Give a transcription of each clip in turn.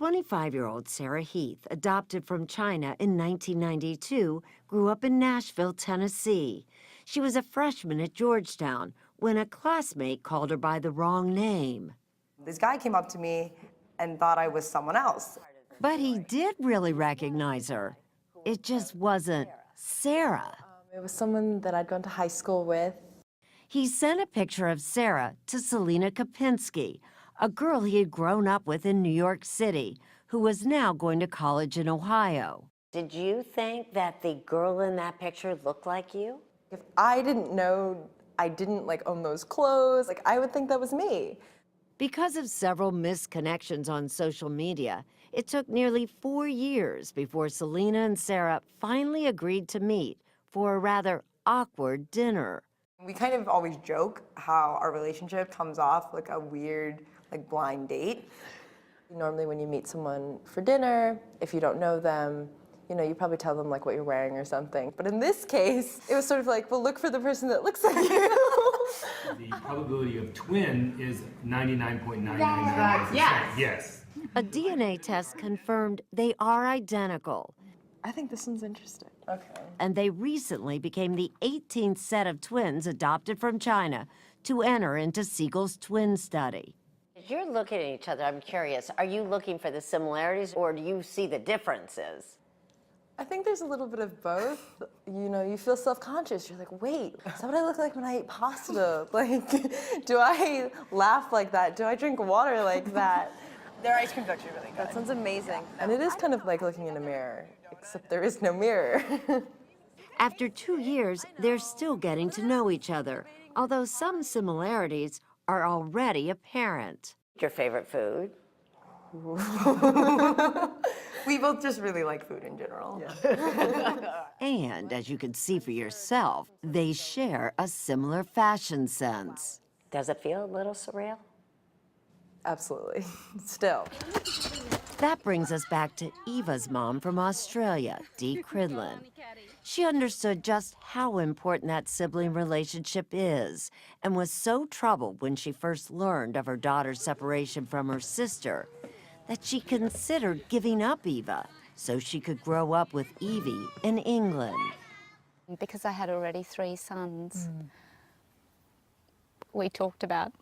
25-year-old Sarah Heath, adopted from China in 1992, grew up in Nashville, Tennessee. She was a freshman at Georgetown when a classmate called her by the wrong name. This guy came up to me and thought I was someone else. But he did really recognize her. It just wasn't Sarah. It was someone that I'd gone to high school with. He sent a picture of Sarah to Selena Kopinski, a girl he had grown up with in New York City, who was now going to college in Ohio. Did you think that the girl in that picture looked like you? If I didn't know, I didn't own those clothes, I would think that was me. Because of several misconnections on social media, it took nearly 4 years before Selena and Sarah finally agreed to meet for a rather awkward dinner. We kind of always joke how our relationship comes off like a weird, blind date. Normally when you meet someone for dinner, if you don't know them, you probably tell them what you're wearing or something. But in this case, it was sort of well, look for the person that looks like you. The probability of twin is 99.999%. Yes. A DNA test confirmed they are identical. I think this one's interesting. Okay. And they recently became the 18th set of twins adopted from China to enter into Siegel's twin study. As you're looking at each other, I'm curious, are you looking for the similarities or do you see the differences? I think there's a little bit of both. You feel self-conscious. You're wait, is that what I look like when I eat pasta? Do I laugh like that? Do I drink water like that? Their ice cream's actually really good. That sounds amazing. And it is kind of like looking in a mirror, except there is no mirror. After 2 years, they're still getting to know each other, although some similarities are already apparent. Your favorite food? We both just really like food in general. Yeah. And as you can see for yourself, they share a similar fashion sense. Does it feel a little surreal? Absolutely. Still. That brings us back to Eva's mom from Australia, Dee Cridlin. She understood just how important that sibling relationship is and was so troubled when she first learned of her daughter's separation from her sister that she considered giving up Eva so she could grow up with Evie in England. Because I had already 3 sons, we talked about.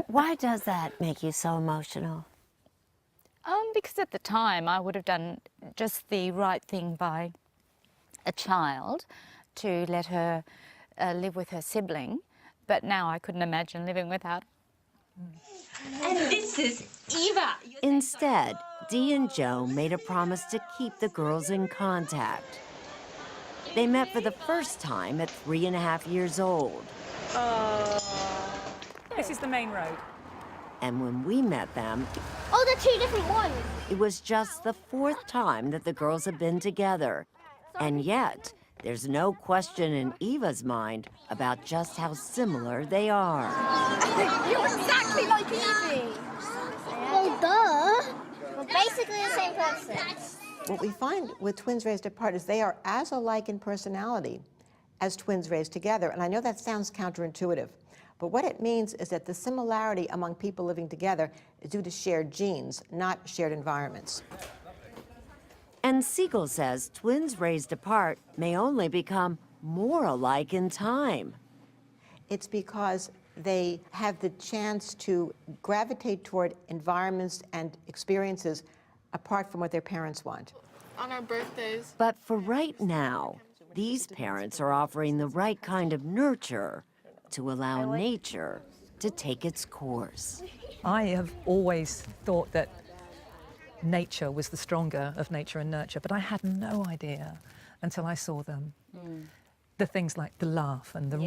Why does that make you so emotional? Because at the time I would have done just the right thing by a child to let her live with her sibling, but now I couldn't imagine living without. And this is Eva. Instead, Dee and Joe made a promise to keep the girls in contact. They met for the first time at 3.5 years old. This is the main road. And when we met them, Oh, they're 2 different ones. it was just the 4th time that the girls had been together. And yet, there's no question in Eva's mind about just how similar they are. You're exactly like Evie. Well, duh. We're basically the same person. What we find with twins raised apart is they are as alike in personality as twins raised together. And I know that sounds counterintuitive, but what it means is that the similarity among people living together is due to shared genes, not shared environments. And Siegel says twins raised apart may only become more alike in time. It's because they have the chance to gravitate toward environments and experiences apart from what their parents want. On our birthdays. But for right now, these parents are offering the right kind of nurture to allow nature to take its course. I have always thought that nature was the stronger of nature and nurture, but I had no idea until I saw them. The things like the laugh and the